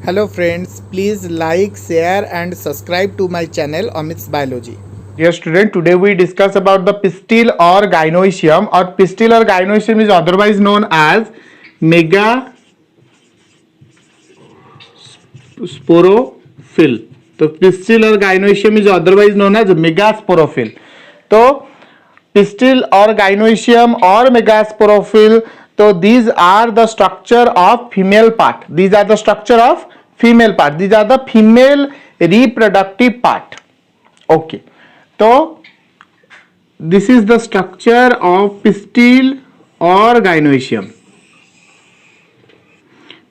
Hello friends, please like, share and subscribe to my channel Amit's Biology. Dear student, today we discuss about the pistil or gynoecium, or pistil or gynoecium is otherwise known as megasporophyll. तो pistil or gynoecium is otherwise known as megasporophyll. तो pistil or gynoecium or megasporophyll, so these are the structure of female part. These are the structure of female part. These are the female reproductive part. Okay. So this is the structure of pistil or gynoecium.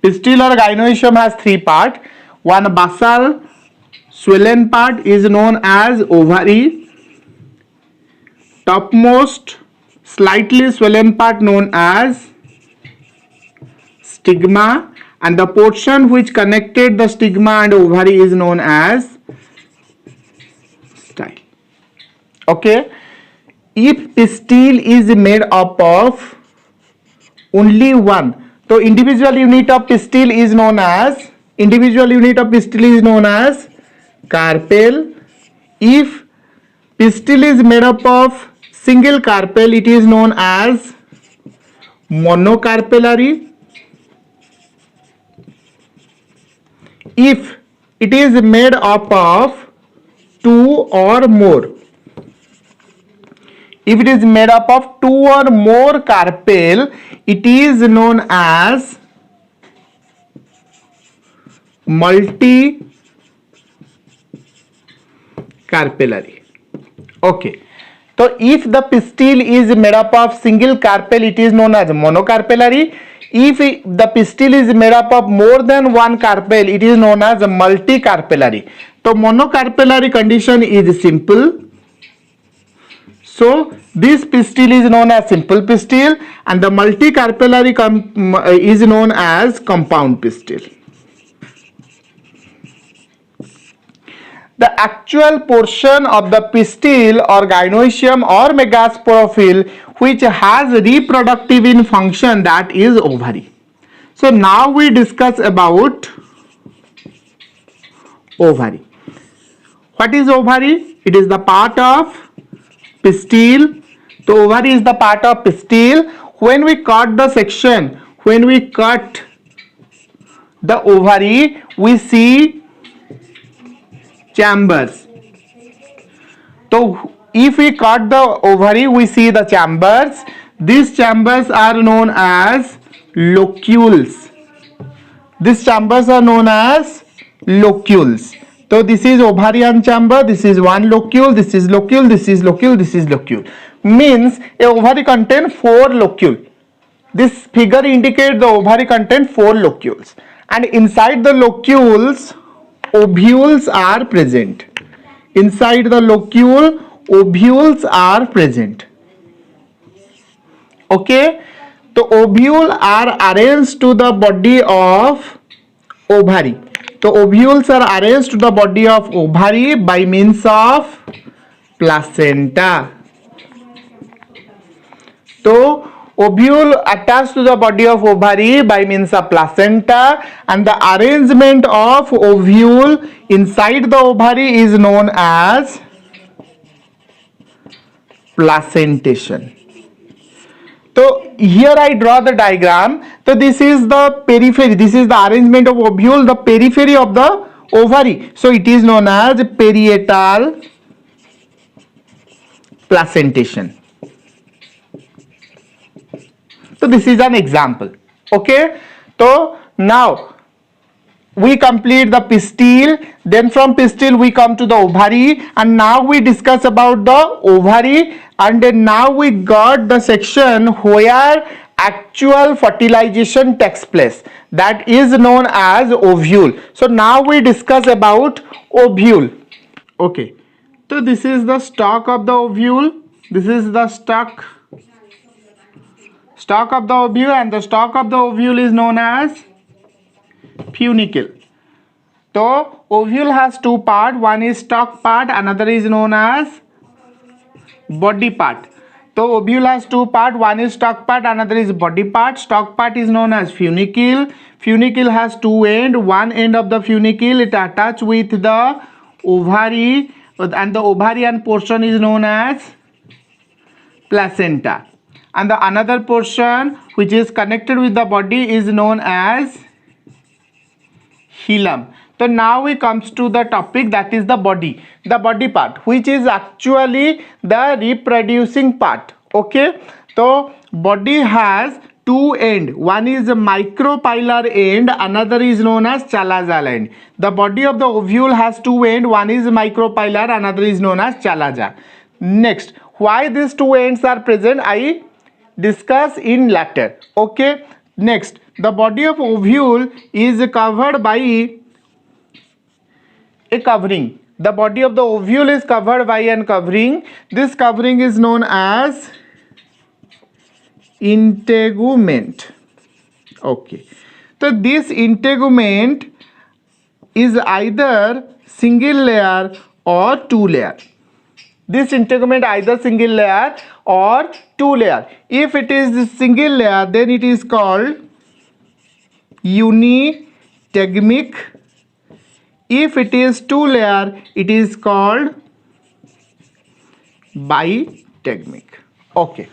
Pistil or gynoecium has three parts. One basal swollen part is known as ovary. Topmost slightly swollen part known as stigma, and the portion which connected the stigma and ovary is known as style. Okay, if pistil is made up of only one, so individual unit of pistil is known as carpel. If pistil is made up of single carpel, it is known as monocarpellary. If it is made up of two or more, if it is made up of two or more carpel, it is known as multicarpellary. Okay. So if the pistil is made up of single carpel, it is known as monocarpellary. If the pistil is made up of more than one carpel, it is known as multicarpellary. So monocarpellary condition is simple. So this pistil is known as simple pistil, and the multicarpellary is known as compound pistil. The actual portion of the pistil or gynoecium or megasporophyll which has reproductive in function, that is ovary. So now we discuss about ovary. What is ovary? It is the part of pistil. So ovary is the part of pistil. When we cut the section, when we cut the ovary, we see chambers. So if we cut the ovary, we see the chambers. These chambers are known as locules. These chambers are known as locules. So this is ovarian chamber, this is one locule, this is locule, this is locule, this is locule. Means a ovary contains 4 locule. This figure indicates the ovary contains 4 locules, and inside the locules ovules are present. Inside the locule ovules are present. Okay, the ovule are arranged to the body of ovary. So ovules are arranged to the body of ovary by means of placenta. So ovule attached to the body of ovary by means of placenta, and the arrangement of ovule inside the ovary is known as placentation. So here I draw the diagram. So this is the periphery, this is the arrangement of ovule, the periphery of the ovary. So it is known as parietal placentation. So this is an example. Okay. So now we complete the pistil, then from pistil we come to the ovary, and now we discuss about the ovary, and then now we got the section where actual fertilization takes place, that is known as ovule. So now we discuss about ovule. Okay, so this is the stalk of the ovule, this is the stalk of the ovule, and the stalk of the ovule is known as funicle. So ovule has two parts, one is stalk part, another is known as body part. So ovule has two part. One is stalk part, another is body part. Stalk part is known as funicle. Funicle has two ends. One end of the funicle it attached with the ovary, and the ovarian portion is known as placenta. And the another portion which is connected with the body is known as hilum. So now we comes to the topic, that is the body part, which is actually the reproducing part. Okay, so body has two end. One is a micropylar end, another is known as chalazal end. The body of the ovule has two end. One is micropylar, another is known as chalaza. Next, why these two ends are present, I discuss in later. Okay, next, the body of ovule is covered by a covering. The body of the ovule is covered by an covering. This covering is known as integument. Okay, so this integument is either single layer or two layer. This integument either single layer or two layer. If it is single layer, then it is called unitegmic. If it is two layer, it is called bitegmic. Okay,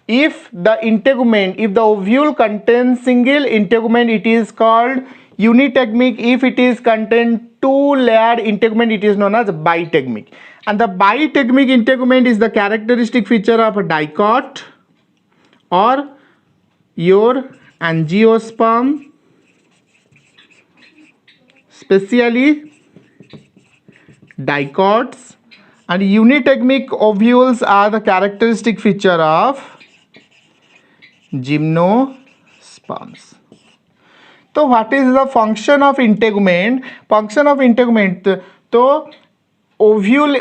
if the integument, if the ovule contains single integument, it is called unitegmic. If it is contain two layered integument, it is known as bitegmic. And the bitegmic integument is the characteristic feature of a dicot or your angiosperm, specially dicots, and unitegmic ovules are the characteristic feature of gymnosperms. So what is the function of integument? Function of integument, so ovule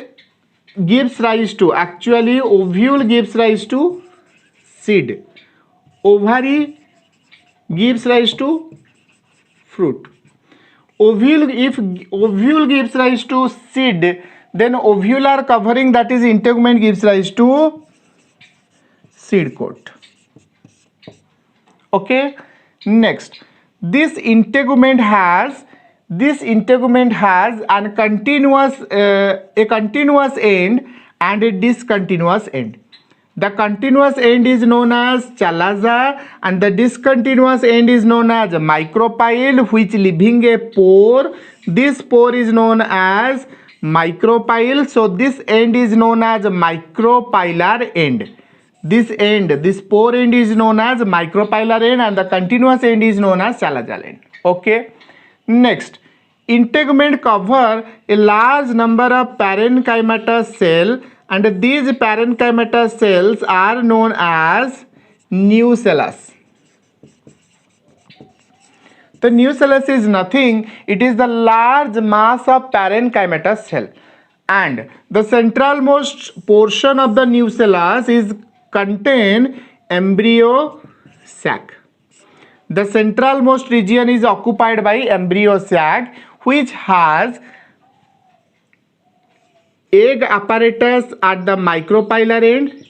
gives rise to, actually ovule gives rise to seed, ovary gives rise to fruit. Ovule, if ovule gives rise to seed, then ovular covering, that is integument, gives rise to seed coat. Okay, next, this integument has a continuous end and a discontinuous end. The continuous end is known as chalaza and the discontinuous end is known as micropyle, which leaving a pore. This pore is known as micropyle. So this end is known as micropylar end. This pore end is known as micropylar end and the continuous end is known as chalazal end. Okay, next, integument cover a large number of parenchymatous cells, and these parenchymatous cells are known as nucellus. The nucellus is nothing, it is the large mass of parenchymatous cell, and the centralmost portion of the nucellus is contain embryo sac. The centralmost region is occupied by embryo sac, which has egg apparatus at the micropylar end,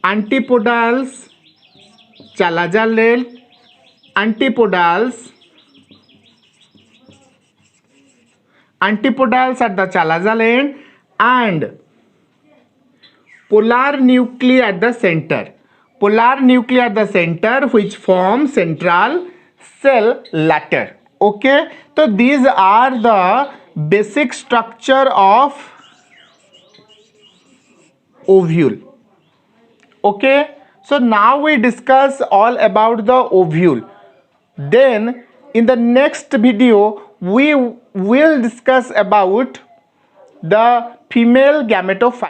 antipodals, chalazal end, antipodals at the chalazal end, and polar nuclei at the center. Which form central cell latter. Okay, so these are the basic structure of ovule. Okay, so now we discuss all about the ovule. Then in the next video we will discuss about the female gametophyte.